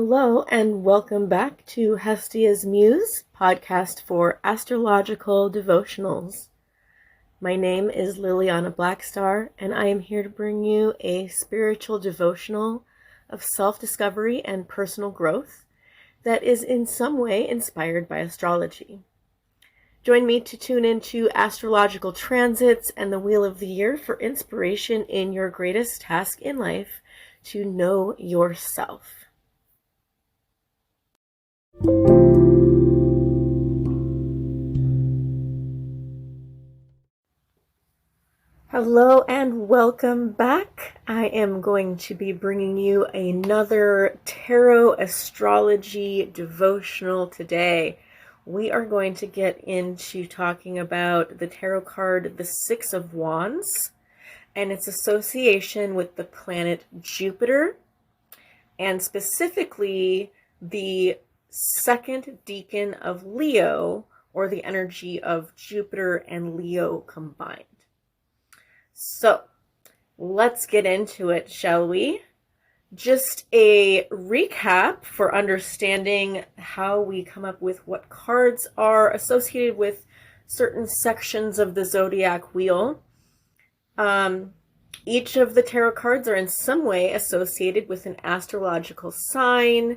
Hello and welcome back to Hestia's Muse, podcast for astrological devotionals. My name is Liliana Blackstar, and I am here to bring you a spiritual devotional of self-discovery and personal growth that is in some way inspired by astrology. Join me to tune into astrological transits and the Wheel of the Year for inspiration in your greatest task in life, to know yourself. Hello and welcome back. I am going to be bringing you another tarot astrology devotional today. We are going to get into talking about the tarot card, the Six of Wands, and its association with the planet Jupiter, and specifically the second decan of Leo, or the energy of Jupiter and Leo combined. So let's get into it, shall we? Just a recap for understanding how we come up with what cards are associated with certain sections of the zodiac wheel. Each of the tarot cards are in some way associated with an astrological sign,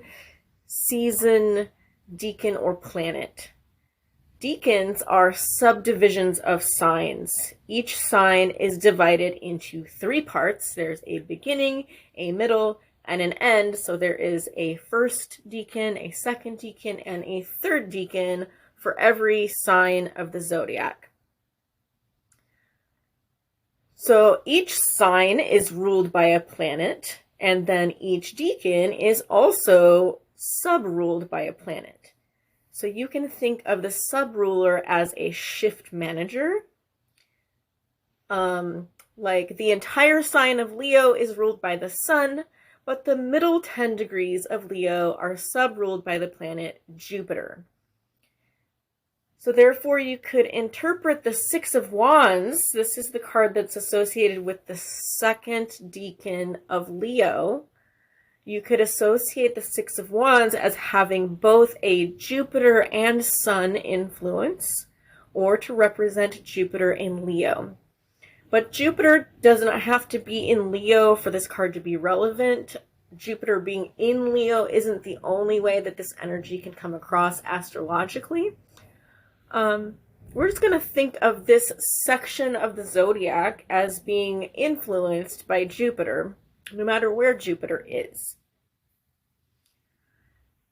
season, decan, or planet. Decans are subdivisions of signs. Each sign is divided into three parts. There's a beginning, a middle, and an end. So there is a first decan, a second decan, and a third decan for every sign of the zodiac. So each sign is ruled by a planet, and then each decan is also sub-ruled by a planet. So you can think of the sub-ruler as a shift manager. Like the entire sign of Leo is ruled by the sun, but the middle 10 degrees of Leo are sub-ruled by the planet Jupiter. So therefore you could interpret the Six of Wands. This is the card that's associated with the second decan of Leo. You could associate the Six of Wands as having both a Jupiter and Sun influence, or to represent Jupiter in Leo. But Jupiter does not have to be in Leo for this card to be relevant. Jupiter being in Leo isn't the only way that this energy can come across astrologically. We're just going to think of this section of the zodiac as being influenced by Jupiter, no matter where Jupiter is.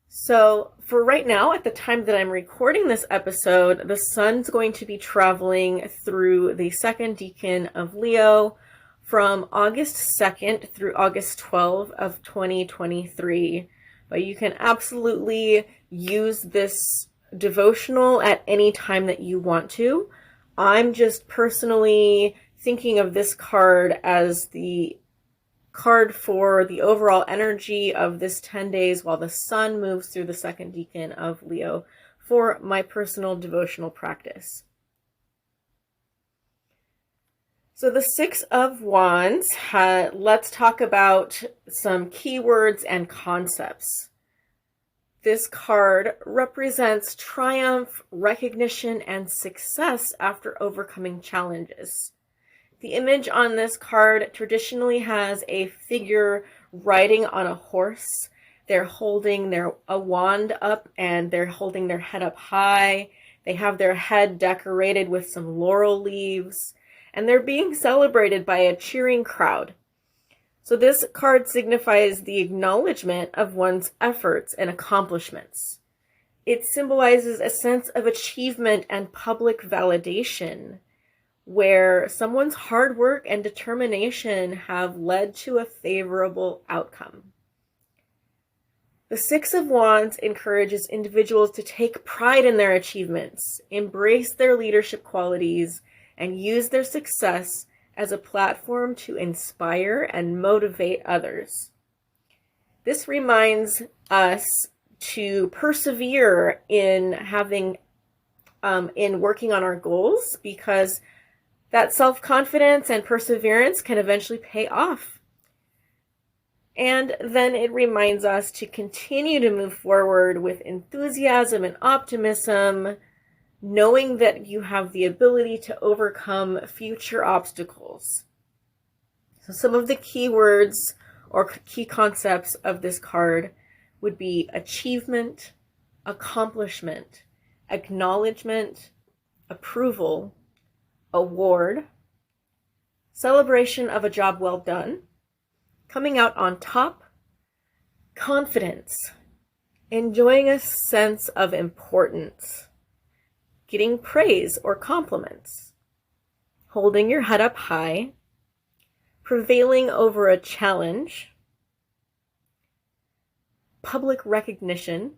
So for right now, at the time that I'm recording this episode, the sun's going to be traveling through the second decan of Leo from August 2nd through August 12th of 2023. But you can absolutely use this devotional at any time that you want to. I'm just personally thinking of this card as the card for the overall energy of this 10 days while the sun moves through the second decan of Leo for my personal devotional practice. So the Six of Wands, let's talk about some keywords and concepts. This card represents triumph, recognition, and success after overcoming challenges. The image on this card traditionally has a figure riding on a horse. They're holding a wand up and they're holding their head up high. They have their head decorated with some laurel leaves, and they're being celebrated by a cheering crowd. So this card signifies the acknowledgement of one's efforts and accomplishments. It symbolizes a sense of achievement and public validation, where someone's hard work and determination have led to a favorable outcome. The Six of Wands encourages individuals to take pride in their achievements, embrace their leadership qualities, and use their success as a platform to inspire and motivate others. This reminds us to persevere in working on our goals, because that self-confidence and perseverance can eventually pay off. And then it reminds us to continue to move forward with enthusiasm and optimism, knowing that you have the ability to overcome future obstacles. So some of the key words or key concepts of this card would be achievement, accomplishment, acknowledgement, approval, award, celebration of a job well done, coming out on top, confidence, enjoying a sense of importance, getting praise or compliments, holding your head up high, prevailing over a challenge, public recognition,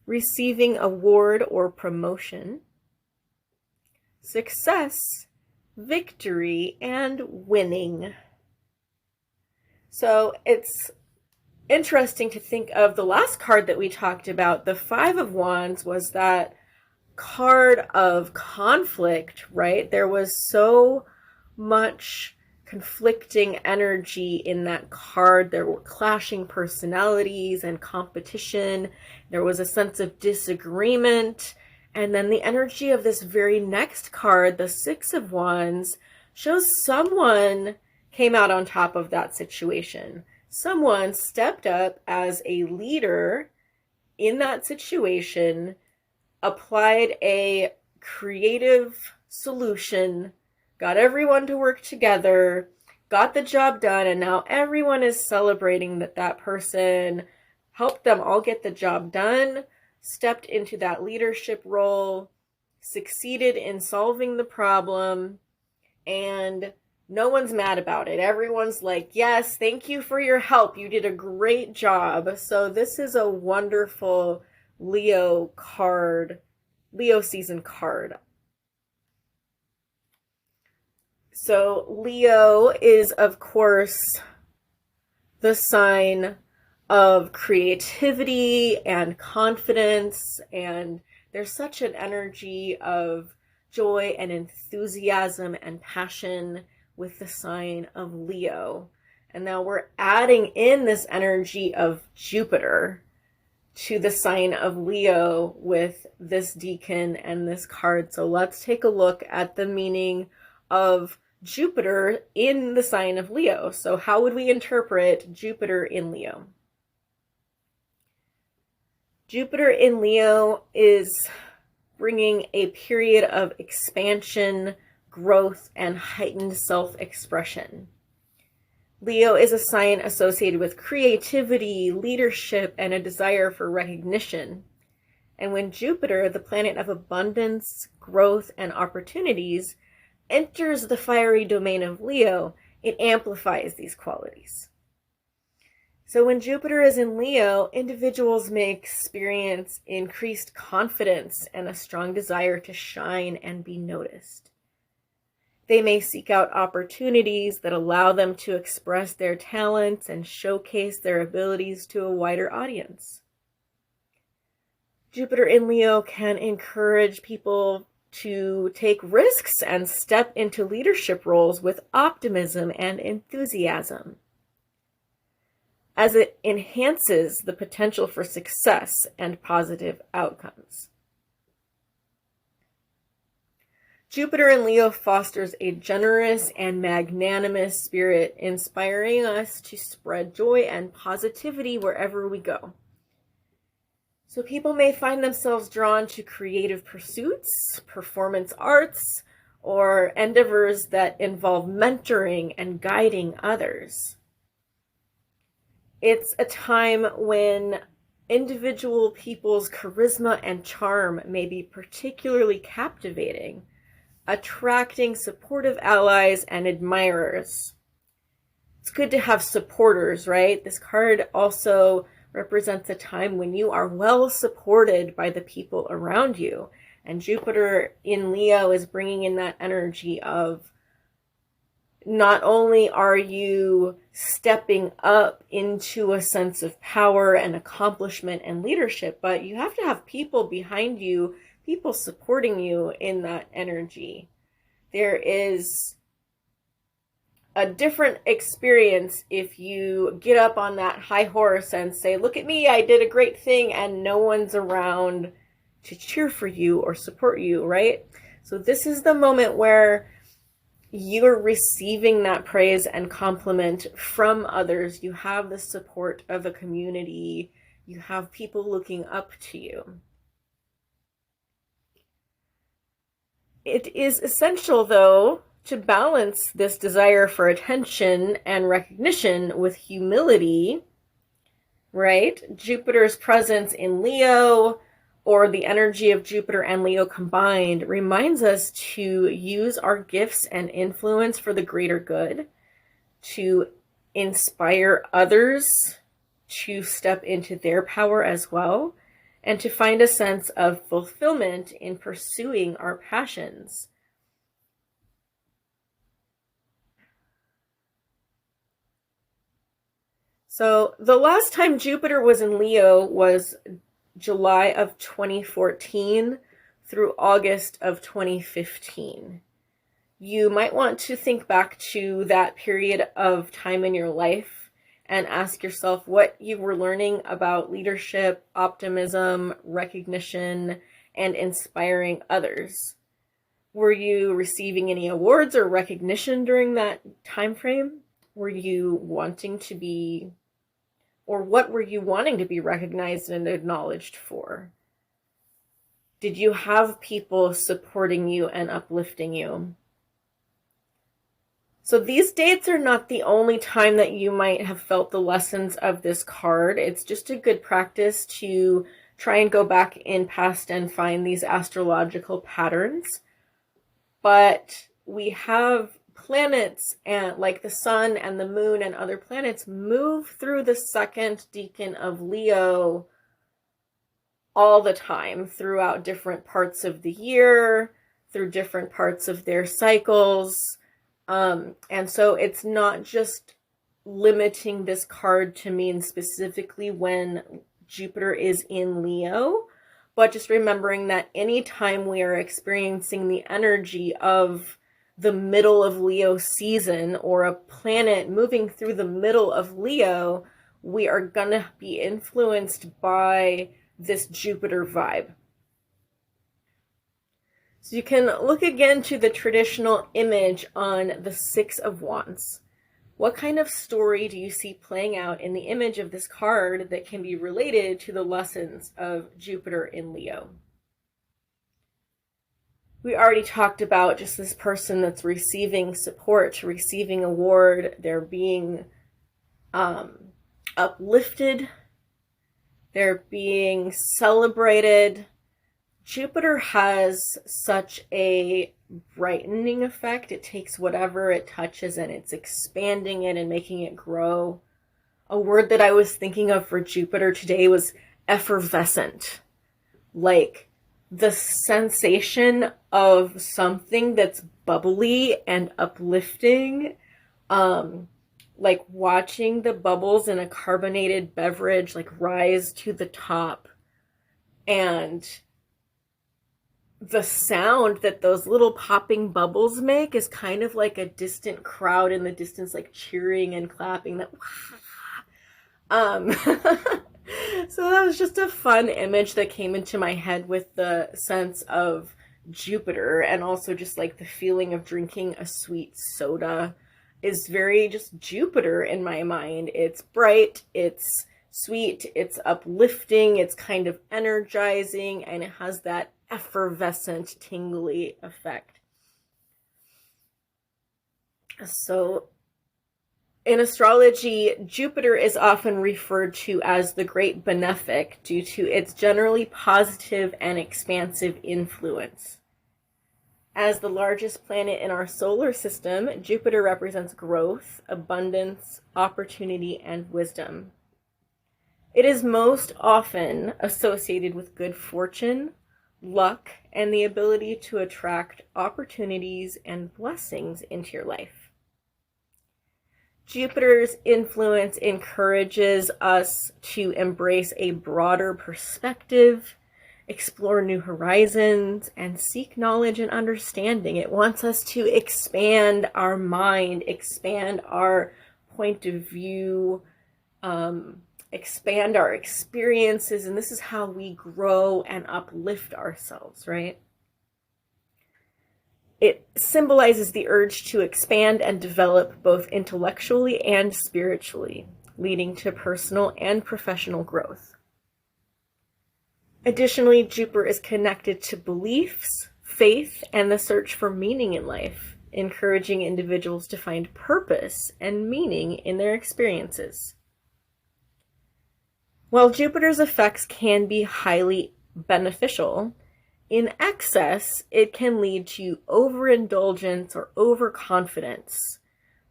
receiving award or promotion, success, victory, and winning. So it's interesting to think of the last card that we talked about. The Five of Wands was that card of conflict, right? There was so much conflicting energy in that card. There were clashing personalities and competition. There was a sense of disagreement. And then the energy of this very next card, the Six of Wands, shows someone came out on top of that situation. Someone stepped up as a leader in that situation, applied a creative solution, got everyone to work together, got the job done, and now everyone is celebrating that that person helped them all get the job done, stepped into that leadership role, succeeded in solving the problem, and no one's mad about it. Everyone's like, yes, thank you for your help. You did a great job. So this is a wonderful Leo card, Leo season card. So Leo is, of course, the sign of creativity and confidence, and there's such an energy of joy and enthusiasm and passion with the sign of Leo. And now we're adding in this energy of Jupiter to the sign of Leo with this decan and this card. So let's take a look at the meaning of Jupiter in the sign of Leo. So how would we interpret Jupiter in Leo? Jupiter in Leo is bringing a period of expansion, growth, and heightened self-expression. Leo is a sign associated with creativity, leadership, and a desire for recognition. And when Jupiter, the planet of abundance, growth, and opportunities, enters the fiery domain of Leo, it amplifies these qualities. So when Jupiter is in Leo, individuals may experience increased confidence and a strong desire to shine and be noticed. They may seek out opportunities that allow them to express their talents and showcase their abilities to a wider audience. Jupiter in Leo can encourage people to take risks and step into leadership roles with optimism and enthusiasm, as it enhances the potential for success and positive outcomes. Jupiter in Leo fosters a generous and magnanimous spirit, inspiring us to spread joy and positivity wherever we go. So people may find themselves drawn to creative pursuits, performance arts, or endeavors that involve mentoring and guiding others. It's a time when individual people's charisma and charm may be particularly captivating, attracting supportive allies and admirers. It's good to have supporters, right? This card also represents a time when you are well supported by the people around you. And Jupiter in Leo is bringing in that energy of not only are you stepping up into a sense of power and accomplishment and leadership, but you have to have people behind you, people supporting you in that energy. There is a different experience if you get up on that high horse and say, look at me, I did a great thing, and no one's around to cheer for you or support you, right? So this is the moment where you're receiving that praise and compliment from others. You have the support of a community. You have people looking up to you. It is essential, though, to balance this desire for attention and recognition with humility, right? Jupiter's presence in Leo, or the energy of Jupiter and Leo combined, reminds us to use our gifts and influence for the greater good, to inspire others to step into their power as well, and to find a sense of fulfillment in pursuing our passions. So the last time Jupiter was in Leo was July of 2014 through August of 2015. You might want to think back to that period of time in your life and ask yourself what you were learning about leadership, optimism, recognition, and inspiring others. Were you receiving any awards or recognition during that time frame? Were you wanting to be, or what were you wanting to be recognized and acknowledged for? Did you have people supporting you and uplifting you? So these dates are not the only time that you might have felt the lessons of this card. It's just a good practice to try and go back in past and find these astrological patterns. But we have planets and like the sun and the moon and other planets move through the second decan of Leo all the time throughout different parts of the year, through different parts of their cycles. And so it's not just limiting this card to mean specifically when Jupiter is in Leo, but just remembering that anytime we are experiencing the energy of the middle of Leo season or a planet moving through the middle of Leo, we are going to be influenced by this Jupiter vibe. So you can look again to the traditional image on the Six of Wands. What kind of story do you see playing out in the image of this card that can be related to the lessons of Jupiter in Leo? We already talked about just this person that's receiving support, receiving award. They're being uplifted. They're being celebrated. Jupiter has such a brightening effect. It takes whatever it touches and it's expanding it and making it grow. A word that I was thinking of for Jupiter today was effervescent. Like the sensation of something that's bubbly and uplifting. Like watching the bubbles in a carbonated beverage like rise to the top, and the sound that those little popping bubbles make is kind of like a distant crowd in the distance, like cheering and clapping. That so that was just a fun image that came into my head with the sense of Jupiter, and also just like the feeling of drinking a sweet soda is very just Jupiter in my mind. It's bright, it's sweet, it's uplifting, it's kind of energizing, and it has that effervescent, tingly effect. So in astrology, Jupiter is often referred to as the Great Benefic due to its generally positive and expansive influence. As the largest planet in our solar system, Jupiter represents growth, abundance, opportunity, and wisdom. It is most often associated with good fortune, luck, and the ability to attract opportunities and blessings into your life. Jupiter's influence encourages us to embrace a broader perspective explore new horizons, and seek knowledge and understanding. It wants us to expand our mind, expand our point of view, expand our experiences, and this is how we grow and uplift ourselves, right? It symbolizes the urge to expand and develop both intellectually and spiritually, leading to personal and professional growth. Additionally, Jupiter is connected to beliefs, faith, and the search for meaning in life, encouraging individuals to find purpose and meaning in their experiences. While Jupiter's effects can be highly beneficial, in excess, it can lead to overindulgence or overconfidence.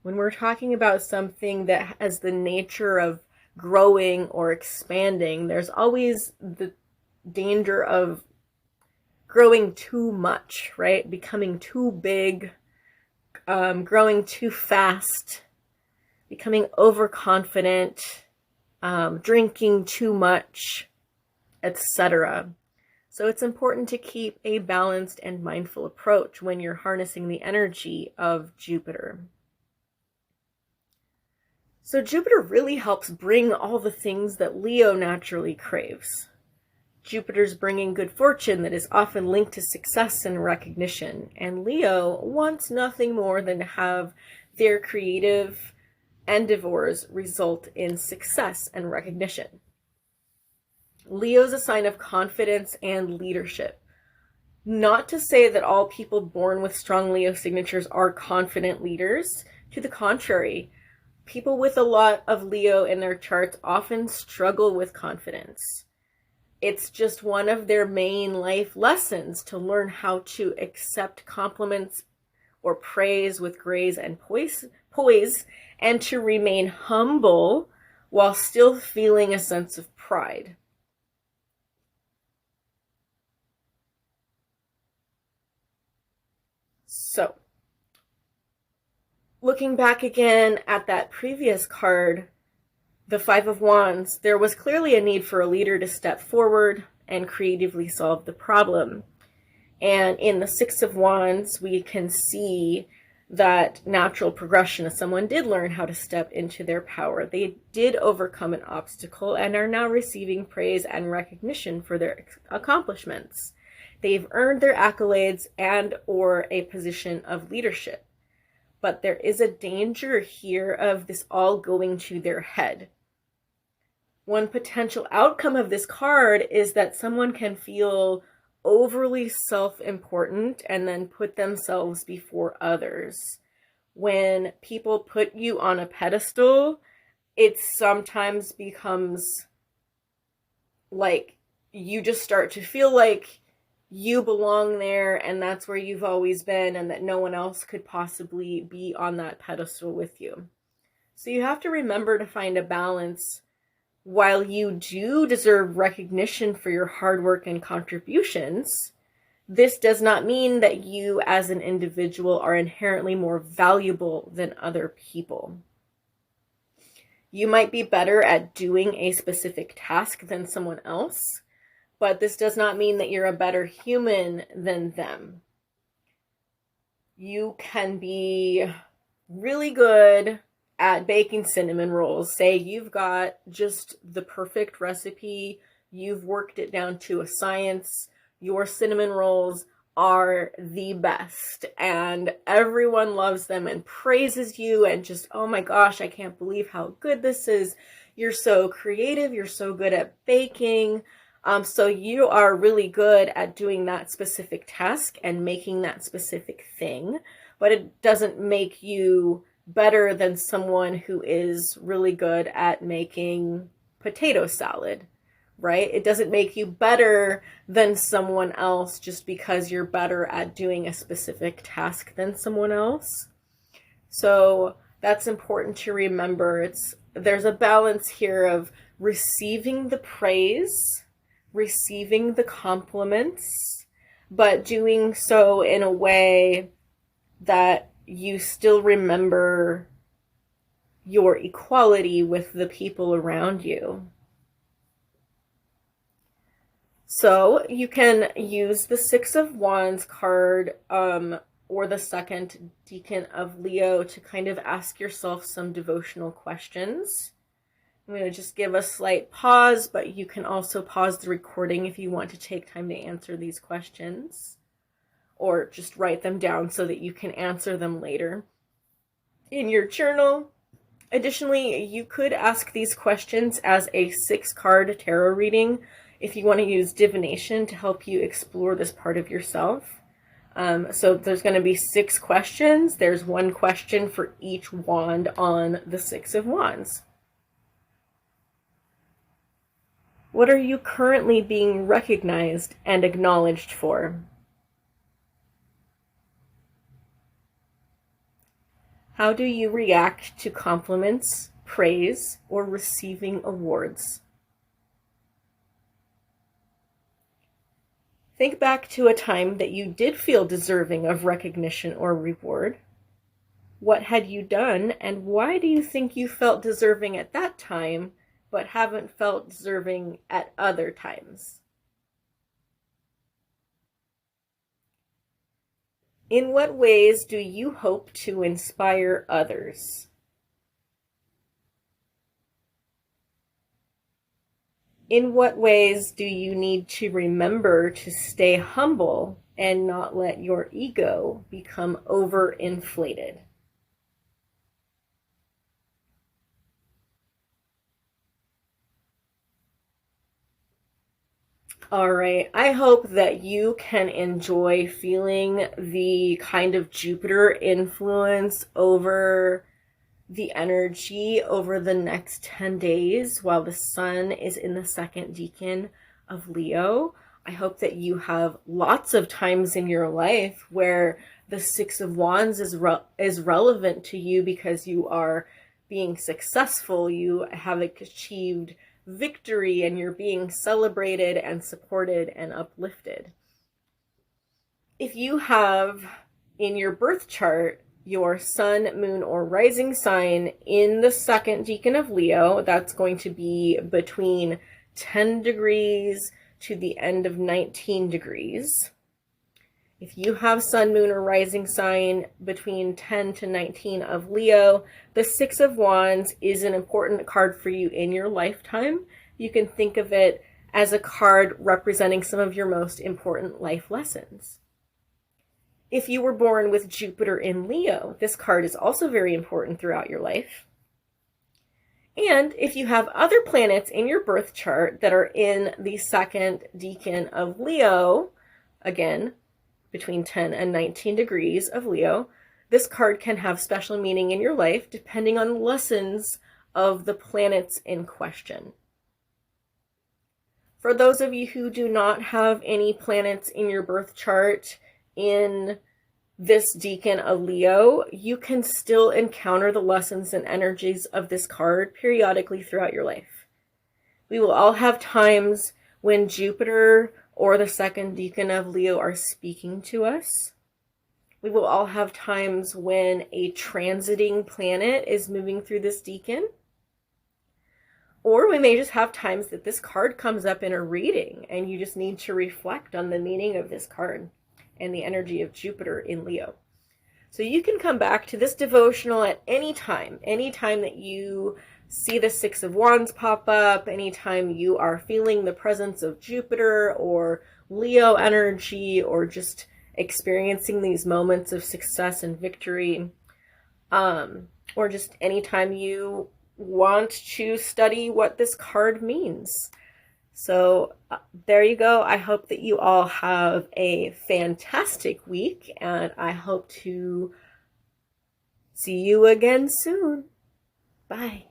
When we're talking about something that has the nature of growing or expanding, there's always the danger of growing too much, right? Becoming too big, growing too fast, becoming overconfident, drinking too much, etc. So it's important to keep a balanced and mindful approach when you're harnessing the energy of Jupiter. So Jupiter really helps bring all the things that Leo naturally craves. Jupiter's bringing good fortune that is often linked to success and recognition, and Leo wants nothing more than to have their creative endeavors result in success and recognition. Leo is a sign of confidence and leadership. Not to say that all people born with strong Leo signatures are confident leaders. To the contrary, people with a lot of Leo in their charts often struggle with confidence. It's just one of their main life lessons to learn how to accept compliments or praise with grace and poise, and to remain humble while still feeling a sense of pride. So, looking back again at that previous card, the Five of Wands, there was clearly a need for a leader to step forward and creatively solve the problem. And in the Six of Wands, we can see that natural progression as someone did learn how to step into their power. They did overcome an obstacle and are now receiving praise and recognition for their accomplishments. They've earned their accolades and or a position of leadership. But there is a danger here of this all going to their head. One potential outcome of this card is that someone can feel overly self-important and then put themselves before others. When people put you on a pedestal, it sometimes becomes like you just start to feel like you belong there and that's where you've always been and that no one else could possibly be on that pedestal with you. So you have to remember to find a balance. While you do deserve recognition for your hard work and contributions, this does not mean that you as an individual are inherently more valuable than other people. You might be better at doing a specific task than someone else, but this does not mean that you're a better human than them. You can be really good at baking cinnamon rolls. Say you've got just the perfect recipe, you've worked it down to a science, your cinnamon rolls are the best and everyone loves them and praises you and just, oh my gosh, I can't believe how good this is. You're so creative, you're so good at baking. So you are really good at doing that specific task and making that specific thing, but it doesn't make you better than someone who is really good at making potato salad, right? It doesn't make you better than someone else just because you're better at doing a specific task than someone else. So that's important to remember. There's a balance here of receiving the praise, receiving the compliments, but doing so in a way that you still remember your equality with the people around you. So you can use the Six of Wands card or the second decan of Leo to kind of ask yourself some devotional questions. I'm going to just give a slight pause, but you can also pause the recording if you want to take time to answer these questions, or just write them down so that you can answer them later in your journal. Additionally, you could ask these questions as a 6-card tarot reading if you want to use divination to help you explore this part of yourself. So there's going to be 6 questions. There's 1 question for each wand on the Six of Wands. What are you currently being recognized and acknowledged for? How do you react to compliments, praise, or receiving awards? Think back to a time that you did feel deserving of recognition or reward. What had you done, and why do you think you felt deserving at that time, but haven't felt deserving at other times? In what ways do you hope to inspire others? In what ways do you need to remember to stay humble and not let your ego become overinflated? All right, I hope that you can enjoy feeling the kind of Jupiter influence over the energy over the next 10 days while the sun is in the second decan of Leo. I hope that you have lots of times in your life where the Six of Wands is relevant to you because you are being successful, you have achieved victory, and you're being celebrated and supported and uplifted. If you have in your birth chart your sun, moon, or rising sign in the second decan of Leo, that's going to be between 10 degrees to the end of 19 degrees. If you have sun, moon, or rising sign between 10 to 19 of Leo, the Six of Wands is an important card for you in your lifetime. You can think of it as a card representing some of your most important life lessons. If you were born with Jupiter in Leo, this card is also very important throughout your life. And if you have other planets in your birth chart that are in the second decan of Leo, again, between 10 and 19 degrees of Leo, this card can have special meaning in your life depending on the lessons of the planets in question. For those of you who do not have any planets in your birth chart in this decan of Leo, you can still encounter the lessons and energies of this card periodically throughout your life. We will all have times when Jupiter or the second decan of Leo are speaking to us. We will all have times when a transiting planet is moving through this decan. Or we may just have times that this card comes up in a reading and you just need to reflect on the meaning of this card and the energy of Jupiter in Leo. So you can come back to this devotional at any time that you see the Six of Wands pop up, anytime you are feeling the presence of Jupiter or Leo energy, or just experiencing these moments of success and victory, or just anytime you want to study what this card means. So there you go. I hope that you all have a fantastic week, and I hope to see you again soon. Bye.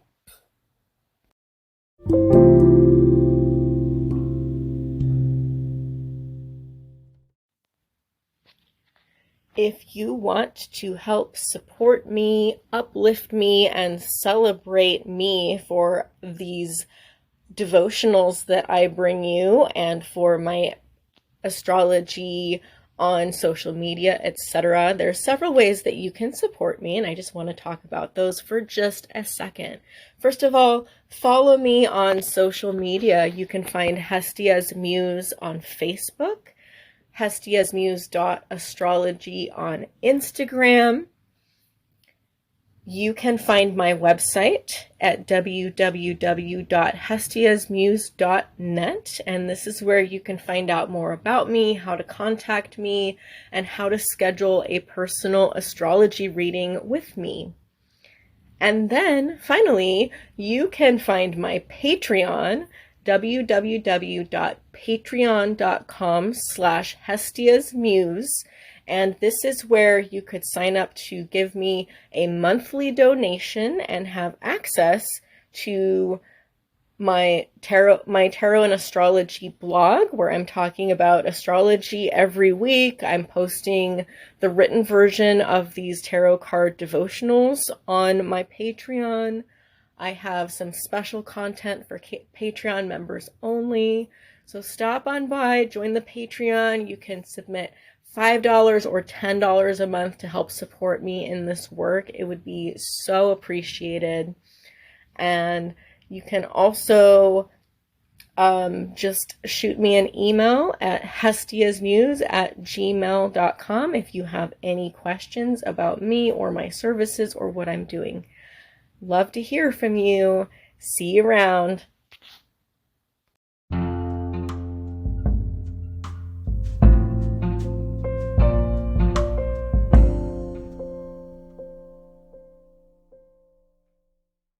If you want to help support me, uplift me, and celebrate me for these devotionals that I bring you and for my astrology on social media, etc. There's several ways that you can support me, and I just want to talk about those for just a second. First of all, follow me on social media. You can find Hestia's Muse on Facebook, hestiasmuse.astrology on Instagram. You can find my website at www.hestiasmuse.net, and this is where you can find out more about me, how to contact me, and how to schedule a personal astrology reading with me. And then, finally, you can find my Patreon, www.patreon.com/hestiasmuse. And this is where you could sign up to give me a monthly donation and have access to my tarot and astrology blog, where I'm talking about astrology every week. I'm posting the written version of these tarot card devotionals on my Patreon. I have some special content for Patreon members only. So stop on by, join the Patreon. You can submit $5 or $10 a month to help support me in this work. It would be so appreciated. And you can also just shoot me an email at hestiasmuse@gmail.com if you have any questions about me or my services or what I'm doing. Love to hear from you. See you around.